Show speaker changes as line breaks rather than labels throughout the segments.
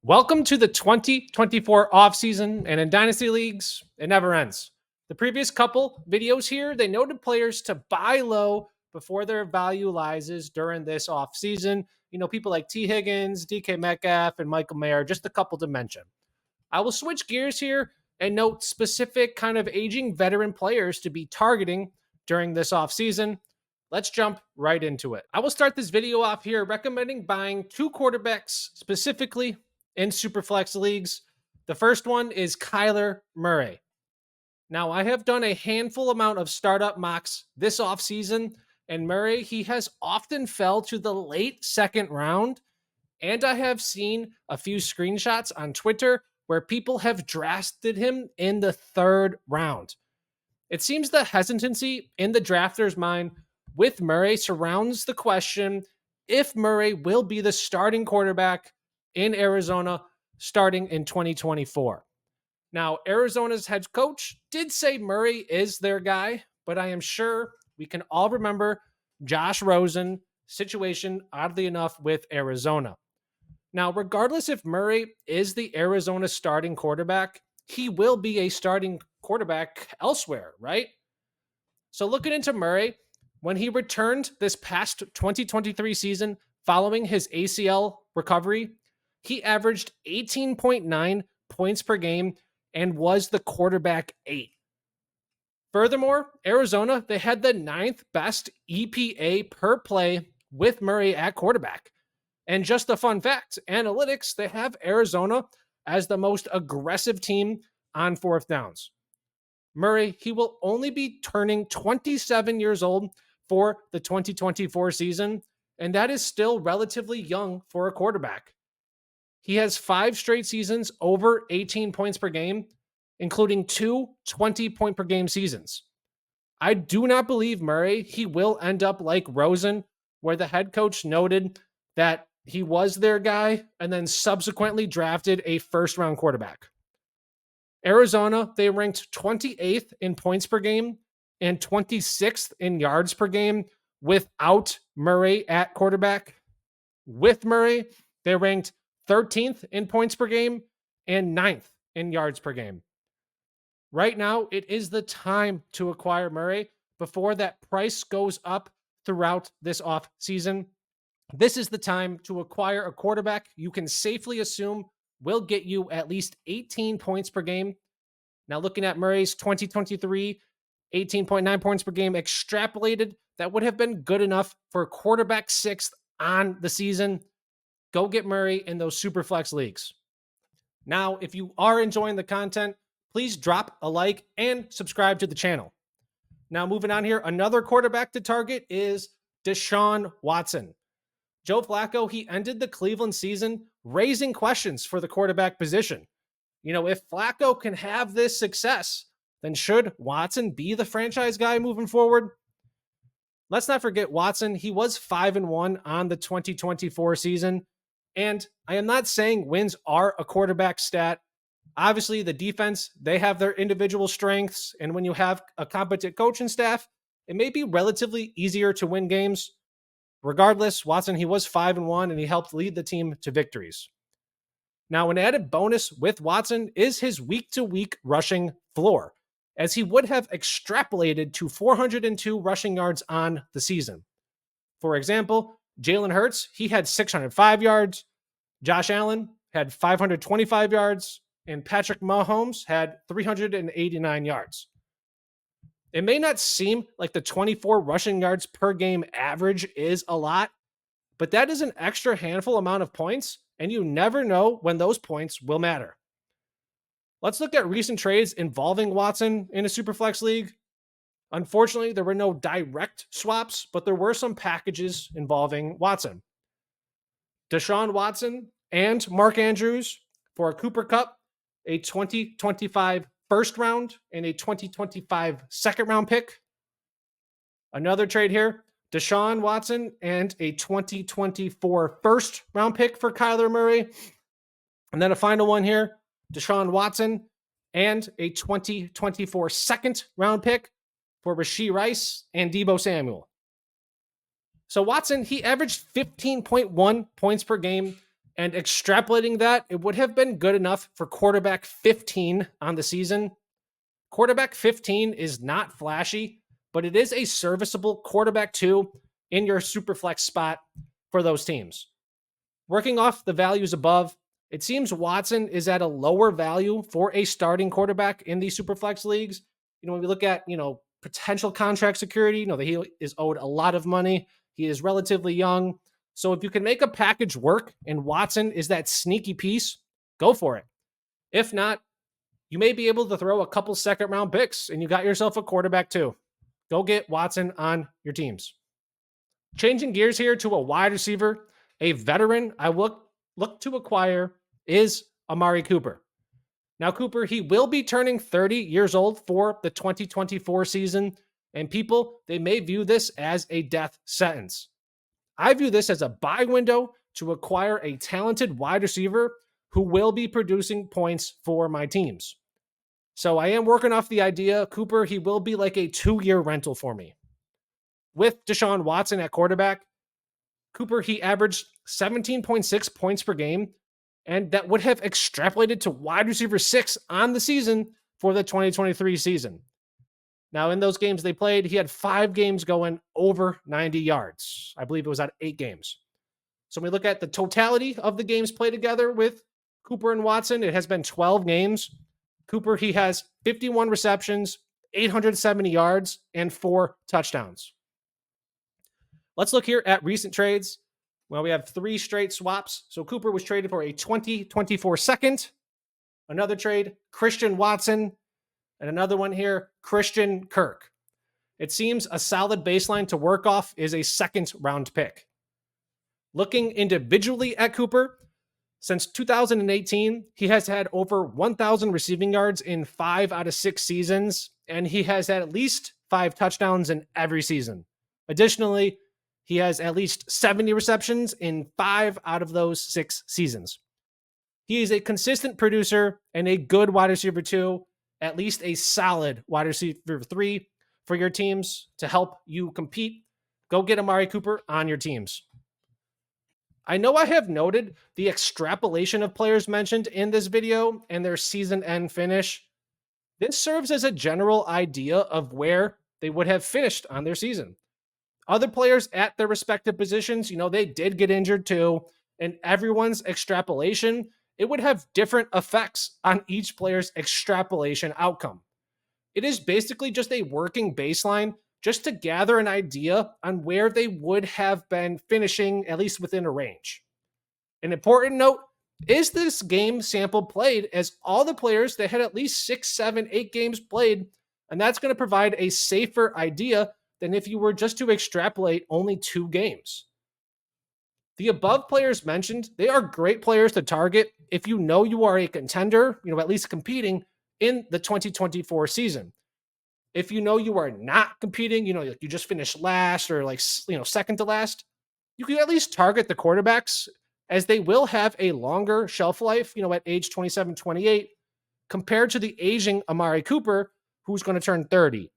Welcome to the 2024 offseason, and in Dynasty leagues, it never ends. The previous couple videos here, they noted players to buy low before their value rises during this offseason. You know, people like T. Higgins, DK Metcalf, and Michael Mayer, just a couple to mention. I will switch gears here and note specific kind of aging veteran players to be targeting during this offseason. Let's jump right into it. I will start this video off here recommending buying two quarterbacks specifically in Superflex leagues. The first one is Kyler Murray. Now, I have done a handful amount of startup mocks this offseason, and Murray, he has often fell to the late second round, and I have seen a few screenshots on Twitter where people have drafted him in the third round. It seems the hesitancy in the drafter's mind with Murray surrounds the question if Murray will be the starting quarterback in Arizona starting in 2024. Now, Arizona's head coach did say Murray is their guy, but I am sure we can all remember Josh Rosen situation, oddly enough, with Arizona. Now, regardless if Murray is the Arizona starting quarterback, he will be a starting quarterback elsewhere, right? So looking into Murray, when he returned this past 2023 season following his ACL recovery, he averaged 18.9 points per game and was the quarterback 8. Furthermore, Arizona, they had the 9th best EPA per play with Murray at quarterback. And just a fun fact, analytics, they have Arizona as the most aggressive team on fourth downs. Murray, he will only be turning 27 years old for the 2024 season, and that is still relatively young for a quarterback. He has 5 straight seasons over 18 points per game, including 2 20-point per game seasons. I do not believe Murray, he will end up like Rosen, where the head coach noted that he was their guy and then subsequently drafted a first-round quarterback. Arizona, they ranked 28th in points per game and 26th in yards per game without Murray at quarterback. With Murray, they ranked 13th in points per game and 9th in yards per game. Right now, it is the time to acquire Murray before that price goes up throughout this offseason. This is the time to acquire a quarterback you can safely assume will get you at least 18 points per game. Now, looking at Murray's 2023, 18.9 points per game extrapolated, that would have been good enough for quarterback 6th on the season. Go get Murray in those super flex leagues. Now, if you are enjoying the content, please drop a like and subscribe to the channel. Now, moving on here, another quarterback to target is DeShaun Watson. Joe Flacco, he ended the Cleveland season raising questions for the quarterback position. You know, if Flacco can have this success, then should Watson be the franchise guy moving forward? Let's not forget Watson. He was 5-1 on the 2024 season. And I am not saying wins are a quarterback stat. Obviously, the defense, they have their individual strengths. And when you have a competent coaching staff, it may be relatively easier to win games. Regardless, Watson, he was 5-1 and he helped lead the team to victories. Now, an added bonus with Watson is his week-to-week rushing floor, as he would have extrapolated to 402 rushing yards on the season. For example, Jalen Hurts, he had 605 yards, Josh Allen had 525 yards, and Patrick Mahomes had 389 yards. It may not seem like the 24 rushing yards per game average is a lot, but that is an extra handful amount of points, and you never know when those points will matter. Let's look at recent trades involving Watson in a Superflex league. Unfortunately, there were no direct swaps, but there were some packages involving Watson. DeShaun Watson and Mark Andrews for a Cooper Kupp, a 2025 first round, and a 2025 second round pick. Another trade here, DeShaun Watson and a 2024 first round pick for Kyler Murray. And then a final one here, DeShaun Watson and a 2024 second round pick for Rashee Rice and Deebo Samuel. So Watson, he averaged 15.1 points per game And extrapolating that, it would have been good enough for quarterback 15 on the season. Quarterback 15 is not flashy, but it is a serviceable quarterback 2 in your superflex spot for those teams. Working off the values above, it seems Watson is at a lower value for a starting quarterback in these superflex leagues. When we look at, potential contract security, that he is owed a lot of money. He is relatively young. So if you can make a package work and Watson is that sneaky piece, go for it. If not, you may be able to throw a couple second round picks and you got yourself a quarterback too. Go get Watson on your teams. Changing gears here to a wide receiver, a veteran I look to acquire is Amari Cooper. Now, Cooper, he will be turning 30 years old for the 2024 season, and people, they may view this as a death sentence. I view this as a buy window to acquire a talented wide receiver who will be producing points for my teams. So I am working off the idea, Cooper, he will be like a 2-year rental for me. With DeShaun Watson at quarterback, Cooper, he averaged 17.6 points per game, and that would have extrapolated to wide receiver 6 on the season for the 2023 season. Now, in those games they played, he had 5 games going over 90 yards. I believe it was out of 8 games. So when we look at the totality of the games played together with Cooper and Watson, it has been 12 games. Cooper, he has 51 receptions, 870 yards, and 4 touchdowns. Let's look here at recent trades. Well, we have 3 straight swaps. So Cooper was traded for a 2024 second. Another trade, Christian Watson. And another one here, Christian Kirk. It seems a solid baseline to work off is a second round pick. Looking individually at Cooper, since 2018, he has had over 1,000 receiving yards in 5 out of 6 seasons, and he has had at least 5 touchdowns in every season. Additionally, he has at least 70 receptions in 5 out of those 6 seasons. He is a consistent producer and a good wide receiver 2, at least a solid wide receiver 3 for your teams to help you compete. Go get Amari Cooper on your teams. I know I have noted the extrapolation of players mentioned in this video and their season end finish. This serves as a general idea of where they would have finished on their season. Other players at their respective positions, they did get injured too, and everyone's extrapolation, it would have different effects on each player's extrapolation outcome. It is basically just a working baseline just to gather an idea on where they would have been finishing, at least within a range. An important note, is this game sample played as all the players that had at least 6, 7, 8 games played, and that's going to provide a safer idea than if you were just to extrapolate only 2 games. The above players mentioned, they are great players to target if you know you are a contender, at least competing in the 2024 season. If you know you are not competing, you just finished last or second to last, you can at least target the quarterbacks as they will have a longer shelf life, at age 27, 28, compared to the aging Amari Cooper, who's going to turn 30.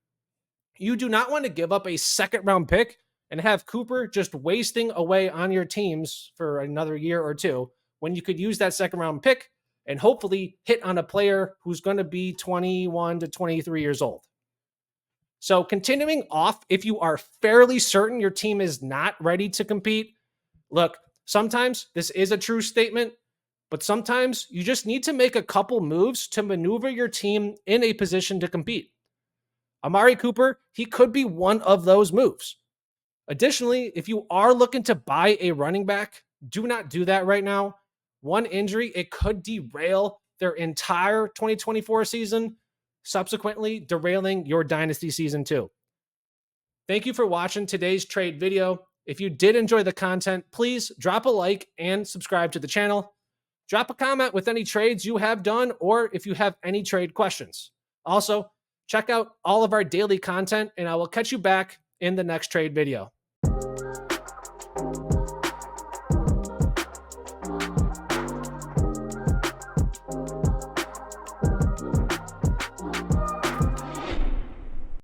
You do not want to give up a second round pick and have Cooper just wasting away on your teams for another year or 2 when you could use that second round pick and hopefully hit on a player who's going to be 21 to 23 years old. So continuing off, if you are fairly certain your team is not ready to compete, look, sometimes this is a true statement, but sometimes you just need to make a couple moves to maneuver your team in a position to compete. Amari Cooper, he could be one of those moves. Additionally, if you are looking to buy a running back, do not do that right now. One injury, it could derail their entire 2024 season, subsequently derailing your dynasty season too. Thank you for watching today's trade video. If you did enjoy the content, please drop a like and subscribe to the channel. Drop a comment with any trades you have done or if you have any trade questions. Also, check out all of our daily content and I will catch you back in the next trade video.